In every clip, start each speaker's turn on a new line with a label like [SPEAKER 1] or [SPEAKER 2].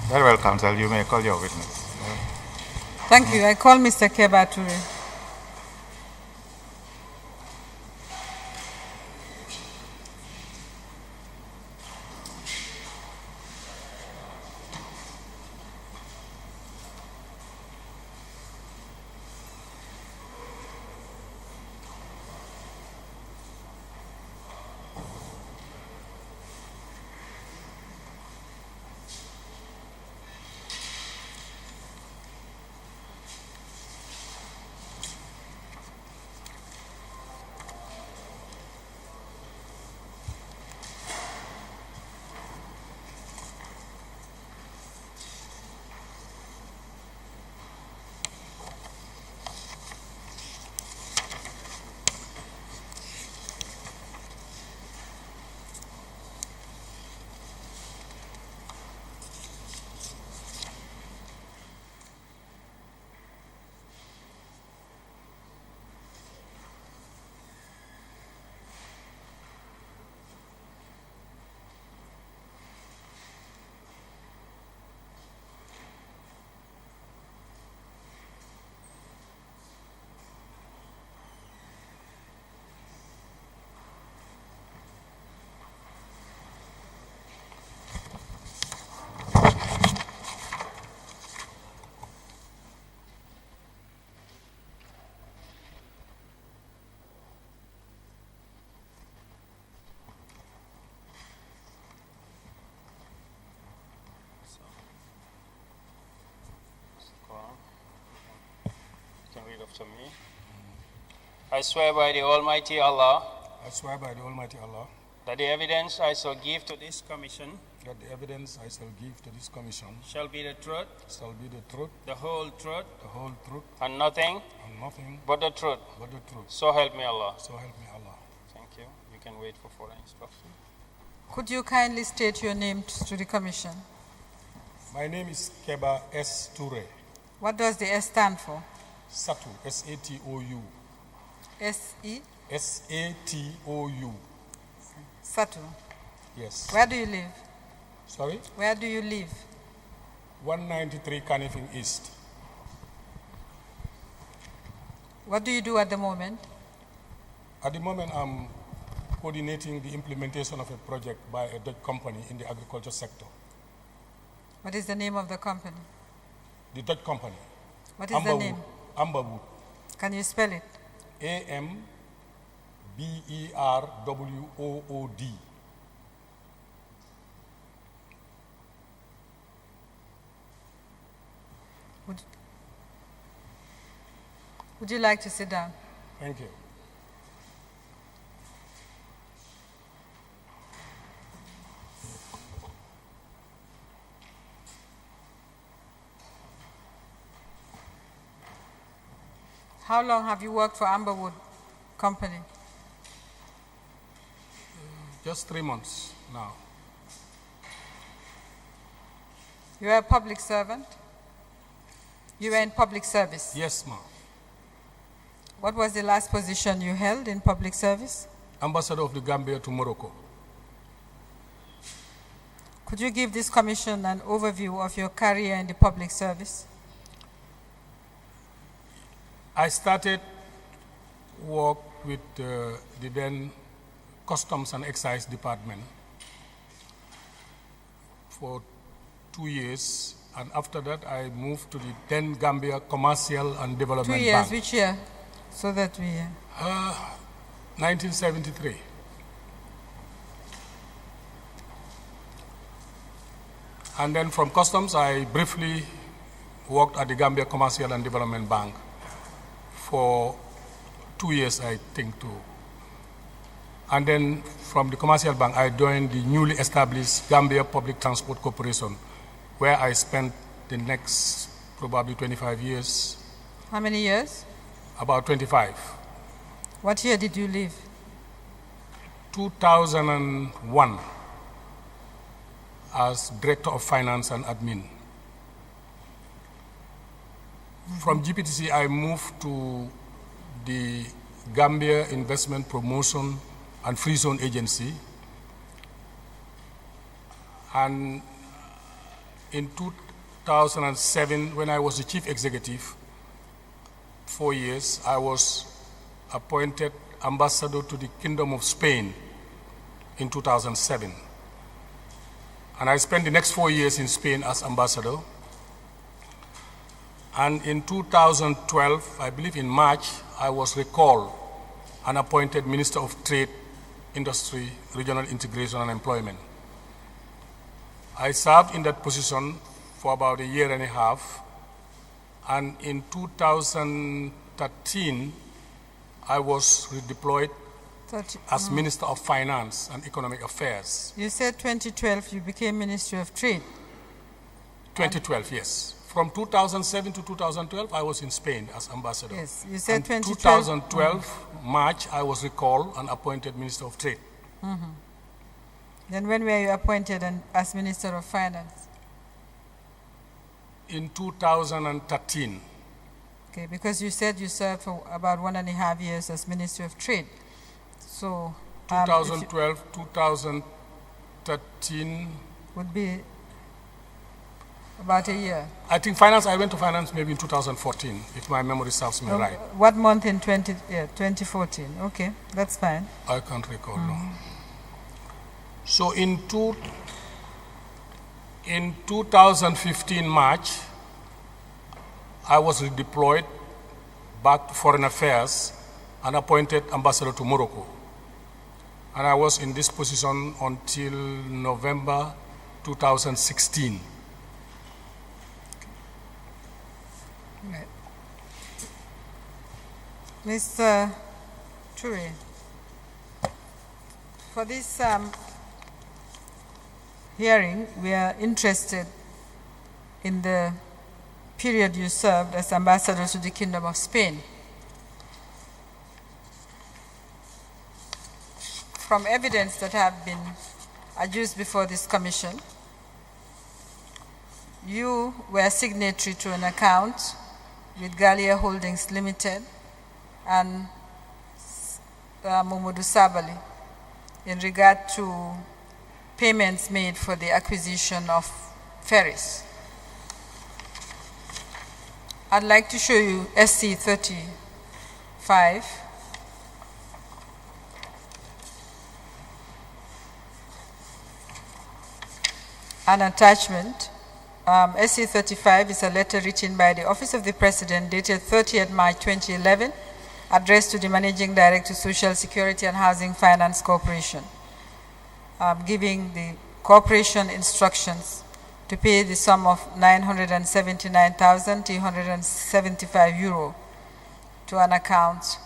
[SPEAKER 1] Very well, counsel. You may call your witness.
[SPEAKER 2] Thank you. I call Mr. Keba Ture.
[SPEAKER 3] Read after me. I swear by the Almighty Allah.
[SPEAKER 4] I swear by the Almighty Allah.
[SPEAKER 3] That the evidence I shall give to this commission.
[SPEAKER 4] That the evidence I shall give to this commission.
[SPEAKER 3] Shall be the truth.
[SPEAKER 4] Shall be the truth.
[SPEAKER 3] The whole truth.
[SPEAKER 4] The whole truth.
[SPEAKER 3] And nothing.
[SPEAKER 4] And nothing.
[SPEAKER 3] But the truth.
[SPEAKER 4] But the truth.
[SPEAKER 3] So help me Allah.
[SPEAKER 4] So help me Allah.
[SPEAKER 3] Thank you. You can wait for further instruction.
[SPEAKER 2] Could you kindly state your name to the commission?
[SPEAKER 4] My name is Keba S. Ture.
[SPEAKER 2] What does the S stand for?
[SPEAKER 4] Satu, S-A-T-O-U.
[SPEAKER 2] S-E?
[SPEAKER 4] S-A-T-O-U.
[SPEAKER 2] Satu.
[SPEAKER 4] Yes.
[SPEAKER 2] Where do you live?
[SPEAKER 4] Sorry?
[SPEAKER 2] Where do you live?
[SPEAKER 4] 193 Canifing East.
[SPEAKER 2] What do you do at the moment?
[SPEAKER 4] At the moment, I'm coordinating the implementation of a project by a Dutch company in the agriculture sector.
[SPEAKER 2] What is the name of the company?
[SPEAKER 4] The Dutch company.
[SPEAKER 2] What is the name?
[SPEAKER 4] Amber Wood.
[SPEAKER 2] Can you spell it?
[SPEAKER 4] A-M-B-E-R-W-O-O-D.
[SPEAKER 2] Would you like to sit down?
[SPEAKER 4] Thank you.
[SPEAKER 2] How long have you worked for Amberwood Company?
[SPEAKER 4] Just 3 months now.
[SPEAKER 2] You are a public servant? You were in public service?
[SPEAKER 4] Yes, ma'am.
[SPEAKER 2] What was the last position you held in public service?
[SPEAKER 4] Ambassador of the Gambia to Morocco.
[SPEAKER 2] Could you give this commission an overview of your career in the public service?
[SPEAKER 4] I started work with the then Customs and Excise Department for 2 years, and after that I moved to the then Gambia Commercial and Development Bank.
[SPEAKER 2] 2 years, which year? So that we...
[SPEAKER 4] 1973. And then from Customs, I briefly worked at the Gambia Commercial and Development Bank for 2 years, I think, too. And then from the Commercial Bank, I joined the newly established Gambia Public Transport Corporation, where I spent the next probably 25 years.
[SPEAKER 2] How many years?
[SPEAKER 4] About 25.
[SPEAKER 2] What year did you leave?
[SPEAKER 4] 2001 as Director of Finance and Admin. From GPTC, I moved to the Gambia Investment Promotion and Free Zone Agency. And in 2007, when I was the chief executive, 4 years, I was appointed ambassador to the Kingdom of Spain in 2007. And I spent the next 4 years in Spain as ambassador. And in 2012, I believe in March, I was recalled and appointed Minister of Trade, Industry, Regional Integration and Employment. I served in that position for about a year and a half. And in 2013, I was redeployed as Minister of Finance and Economic Affairs.
[SPEAKER 2] You said 2012 you became Ministry of Trade.
[SPEAKER 4] 2012, yes. From 2007 to 2012, I was in Spain as ambassador.
[SPEAKER 2] Yes, you said
[SPEAKER 4] And
[SPEAKER 2] 2012.
[SPEAKER 4] 2012, March, I was recalled and appointed Minister of Trade.
[SPEAKER 2] Then when were you appointed as Minister of Finance?
[SPEAKER 4] In 2013,
[SPEAKER 2] Okay, because you said you served for about 1.5 years as Minister of Trade. So, if you
[SPEAKER 4] 2012, 2013,
[SPEAKER 2] would be about a year.
[SPEAKER 4] I think finance, I went to finance maybe in 2014, if my memory serves me right.
[SPEAKER 2] What month in 2014? Okay, that's fine.
[SPEAKER 4] I can't recall, no. So in 2015 March, I was redeployed back to Foreign Affairs and appointed ambassador to Morocco. And I was in this position until November 2016.
[SPEAKER 2] Right. Mr. Ture, for this hearing, we are interested in the period you served as ambassador to the Kingdom of Spain. From evidence that have been adduced before this commission, you were signatory to an account with Galia Holdings Limited and Momodu Sabali in regard to payments made for the acquisition of ferries. I'd like to show you SC 35. An attachment. SC 35 is a letter written by the Office of the President dated 30th March 2011, addressed to the Managing Director, Social Security and Housing Finance Corporation, giving the corporation instructions to pay the sum of €979,275 to an account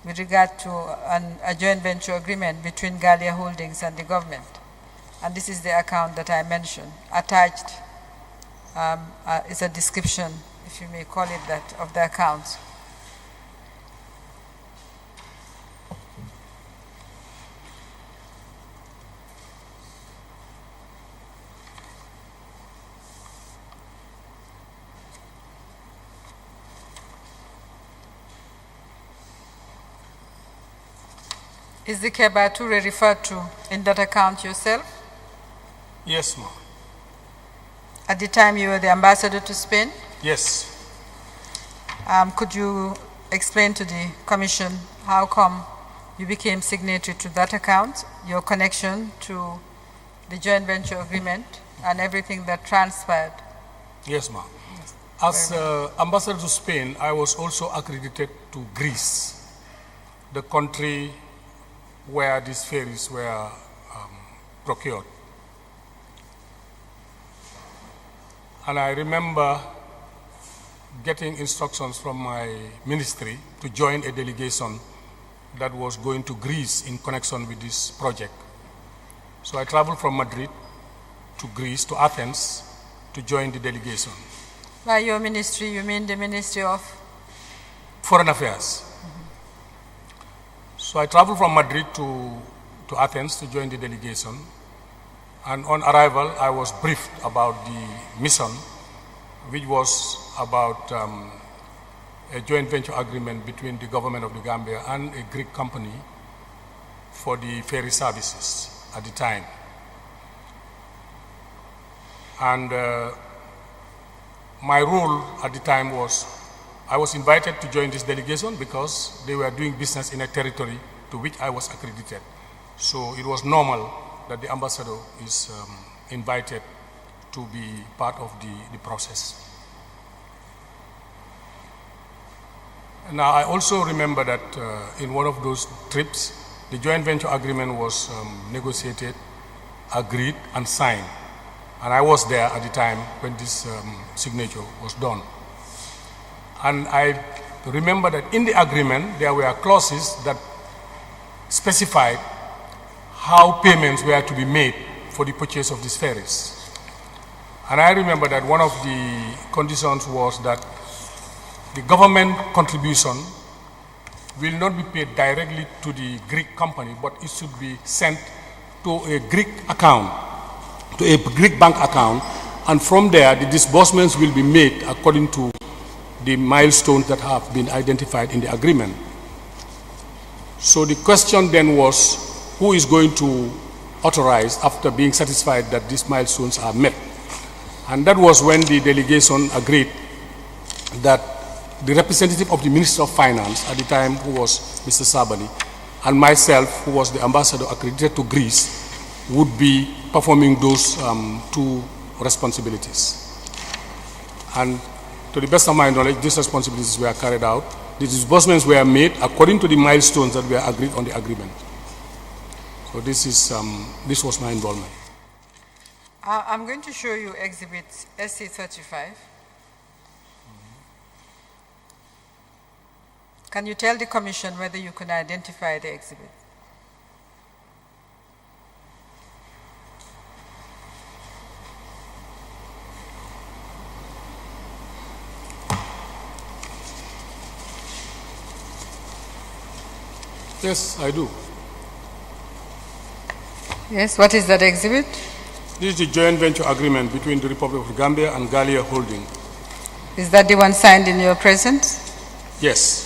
[SPEAKER 2] with regard to a joint venture agreement between Galia Holdings and the government. And this is the account that I mentioned. Attached is a description, if you may call it that, of the account. Is the Kebature referred to in that account yourself?
[SPEAKER 4] Yes, ma'am.
[SPEAKER 2] At the time you were the ambassador to Spain?
[SPEAKER 4] Yes.
[SPEAKER 2] Could you explain to the commission how come you became signatory to that account, your connection to the joint venture agreement, and everything that transpired?
[SPEAKER 4] Yes, ma'am. As ambassador to Spain, I was also accredited to Greece, the country where these ferries were procured. And I remember getting instructions from my ministry to join a delegation that was going to Greece in connection with this project. So I traveled from Madrid to Greece, to Athens, to join the delegation.
[SPEAKER 2] By your ministry, you mean the Ministry of?
[SPEAKER 4] Foreign Affairs. So I traveled from Madrid to Athens to join the delegation. And on arrival, I was briefed about the mission, which was about a joint venture agreement between the government of the Gambia and a Greek company for the ferry services at the time. And my role at the time was, I was invited to join this delegation because they were doing business in a territory to which I was accredited. So it was normal that the ambassador is invited to be part of the process. Now, I also remember that in one of those trips, the joint venture agreement was negotiated, agreed, and signed. And I was there at the time when this signature was done. And I remember that in the agreement, there were clauses that specified how payments were to be made for the purchase of these ferries. And I remember that one of the conditions was that the government contribution will not be paid directly to the Greek company, but it should be sent to a Greek account, to a Greek bank account, and from there the disbursements will be made according to the milestones that have been identified in the agreement. So the question then was, who is going to authorize after being satisfied that these milestones are met? And that was when the delegation agreed that the representative of the Minister of Finance at the time, who was Mr. Sabali, and myself, who was the ambassador accredited to Greece, would be performing those two responsibilities. And to the best of my knowledge, these responsibilities were carried out. The disbursements were made according to the milestones that were agreed on the agreement. So this was my involvement.
[SPEAKER 2] I'm going to show you Exhibit SC35. Can you tell the Commission whether you can identify the exhibit?
[SPEAKER 4] Yes, I do.
[SPEAKER 2] Yes, what is that exhibit?
[SPEAKER 4] This is the joint venture agreement between the Republic of Gambia and Gallia Holding.
[SPEAKER 2] Is that the one signed in your presence?
[SPEAKER 4] Yes.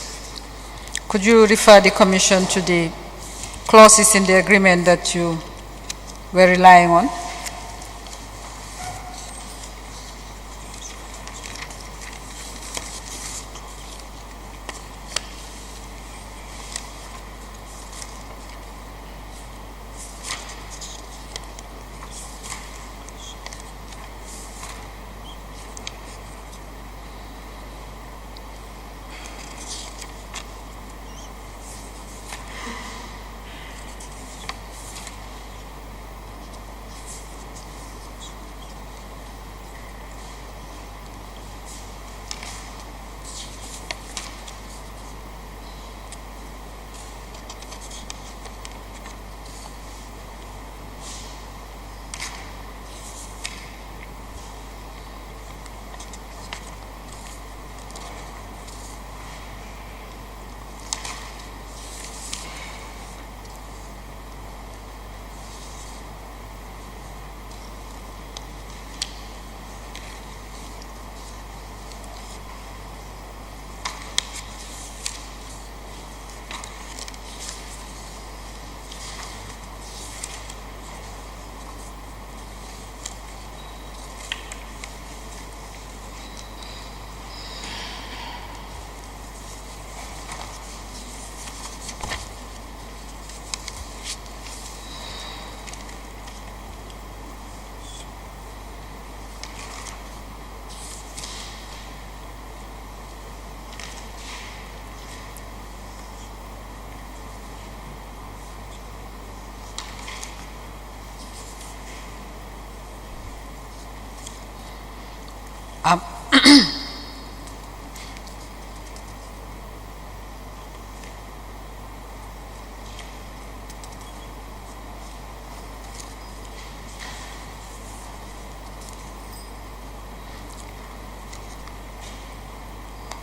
[SPEAKER 2] Could you refer the Commission to the clauses in the agreement that you were relying on?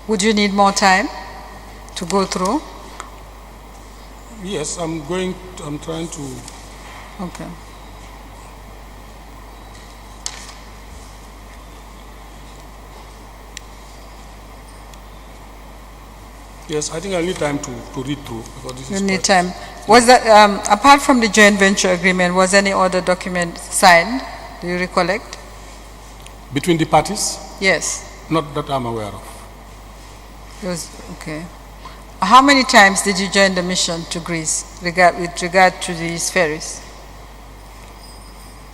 [SPEAKER 2] Would you need more time to go through?
[SPEAKER 4] Yes, I'm trying to.
[SPEAKER 2] Okay.
[SPEAKER 4] Yes, I think I need time to read through. Because this is
[SPEAKER 2] you need time. Was that, apart from the joint venture agreement, was any other document signed? Do you recollect?
[SPEAKER 4] Between the parties?
[SPEAKER 2] Yes.
[SPEAKER 4] Not that I'm aware of.
[SPEAKER 2] It was, okay. How many times did you join the mission to Greece with regard to these ferries?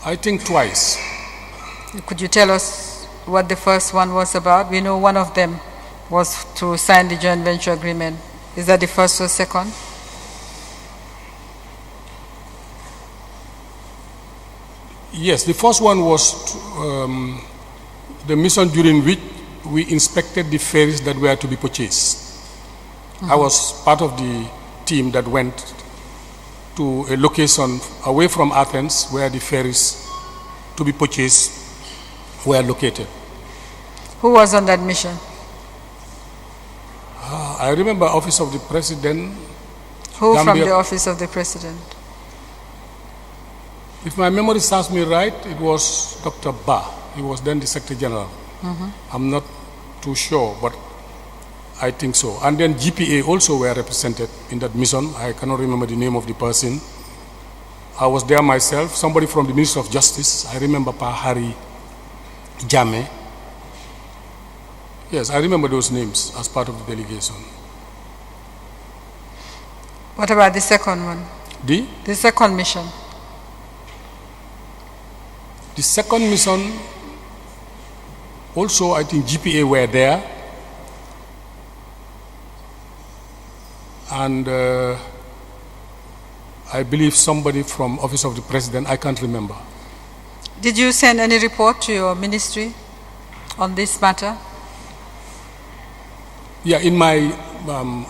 [SPEAKER 4] I think twice.
[SPEAKER 2] Could you tell us what the first one was about? We know one of them was to sign the joint venture agreement. Is that the first or second?
[SPEAKER 4] Yes, the first one was the mission during which we inspected the ferries that were to be purchased. I was part of the team that went to a location away from Athens where the ferries to be purchased were located.
[SPEAKER 2] Who was on that mission?
[SPEAKER 4] I remember Office of the President.
[SPEAKER 2] Who from
[SPEAKER 4] Gambia.
[SPEAKER 2] the Office of the President?
[SPEAKER 4] If my memory serves me right, it was Dr. Ba. He was then the Secretary General. I'm not too sure, but I think so. And then GPA also were represented in that mission. I cannot remember the name of the person. I was there myself. Somebody from the Ministry of Justice. I remember Pa Hari Jame. Yes, I remember those names as part of the delegation.
[SPEAKER 2] What about the second one? The second mission?
[SPEAKER 4] The second mission, also I think GPA were there. And I believe somebody from Office of the President, I can't remember.
[SPEAKER 2] Did you send any report to your ministry on this matter?
[SPEAKER 4] Yeah, in my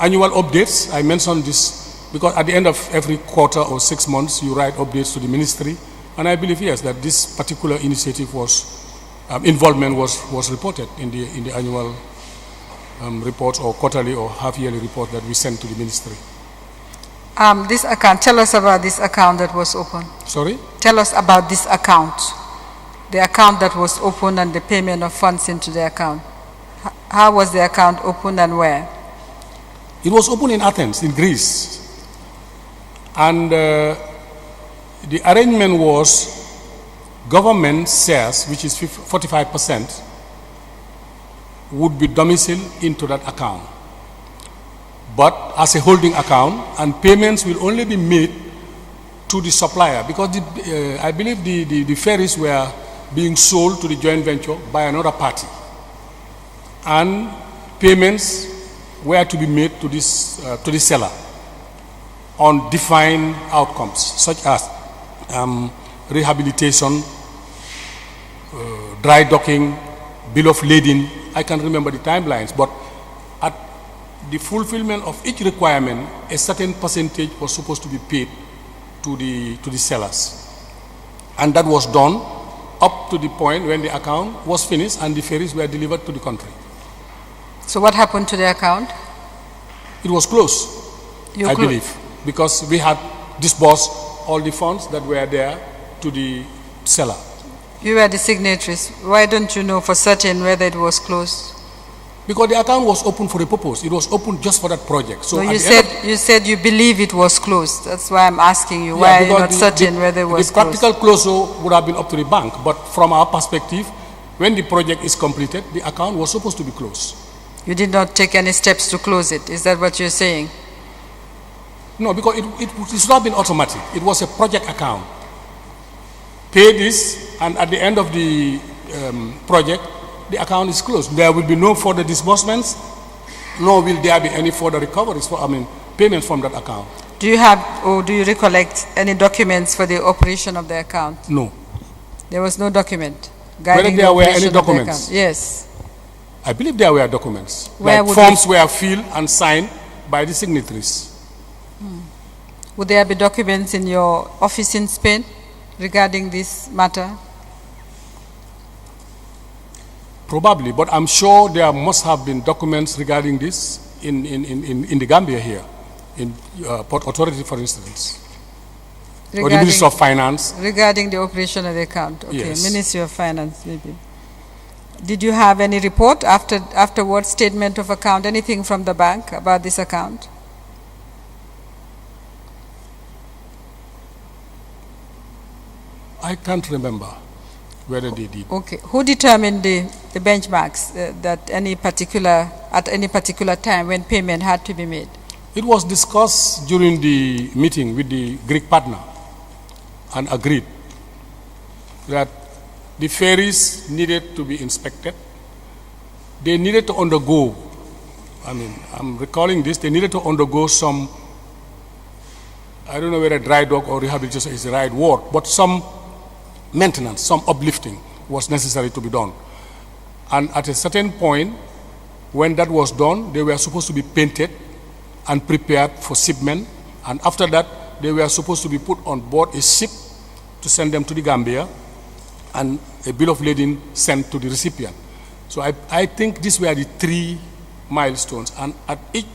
[SPEAKER 4] annual updates, I mentioned this because at the end of every quarter or 6 months, you write updates to the ministry. And I believe, yes, that this particular initiative was, involvement was reported in the annual report or quarterly or half-yearly report that we sent to the ministry.
[SPEAKER 2] This account, tell us about this account that was open.
[SPEAKER 4] Sorry?
[SPEAKER 2] Tell us about this account, the account that was open and the payment of funds into the account. How was the account opened and where?
[SPEAKER 4] It was opened in Athens, in Greece. And the arrangement was government shares, which is 45%, would be domiciled into that account, but as a holding account, and payments will only be made to the supplier because I believe the ferries were being sold to the joint venture by another party, and payments were to be made to this to the seller on defined outcomes such as rehabilitation, dry docking, bill of lading. I can't remember the timelines, but at the fulfillment of each requirement, a certain percentage was supposed to be paid to the sellers. And that was done up to the point when the account was finished and the ferries were delivered to the country.
[SPEAKER 2] So what happened to the account?
[SPEAKER 4] It was closed, I believe, because we had disbursed all the funds that were there to the seller.
[SPEAKER 2] You were the signatories. Why don't you know for certain whether it was closed?
[SPEAKER 4] Because the account was open for a purpose. It was open just for that project. So
[SPEAKER 2] no, you said you believe it was closed. That's why I'm asking you. Why are you not certain whether it was closed?
[SPEAKER 4] The practical closure would have been up to the bank. But from our perspective, when the project is completed, the account was supposed to be closed.
[SPEAKER 2] You did not take any steps to close it. Is that what you're saying?
[SPEAKER 4] No, because it should have been automatic. It was a project account. Pay this, and at the end of the project, the account is closed. There will be no further disbursements, nor will there be any further recoveries, payments from that account.
[SPEAKER 2] Do you have, or do you recollect any documents for the operation of the account?
[SPEAKER 4] No.
[SPEAKER 2] There was no document
[SPEAKER 4] Whether
[SPEAKER 2] guiding
[SPEAKER 4] there were any documents?
[SPEAKER 2] Yes.
[SPEAKER 4] I believe there were documents.
[SPEAKER 2] Where
[SPEAKER 4] like forms were filled and signed by the signatories.
[SPEAKER 2] Would there be documents in your office in Spain regarding this matter?
[SPEAKER 4] Probably, but I'm sure there must have been documents regarding this in the Gambia here, in Port Authority, for instance, or the Ministry of Finance.
[SPEAKER 2] Regarding the operation of the account, okay,
[SPEAKER 4] yes.
[SPEAKER 2] Ministry of Finance, maybe. Did you have any report afterwards, statement of account, anything from the bank about this account?
[SPEAKER 4] I can't remember. whether they did.
[SPEAKER 2] Okay. Who determined the benchmarks that at any particular time when payment had to be made?
[SPEAKER 4] It was discussed during the meeting with the Greek partner and agreed that the ferries needed to be inspected. They needed to undergo, I'm recalling this, they needed to undergo some, I don't know whether dry dock or rehabilitation is the right word, but some maintenance, some uplifting was necessary to be done. And at a certain point, when that was done, they were supposed to be painted and prepared for shipment. And after that, they were supposed to be put on board a ship to send them to the Gambia and a bill of lading sent to the recipient. So I think these were the 3 milestones. And at each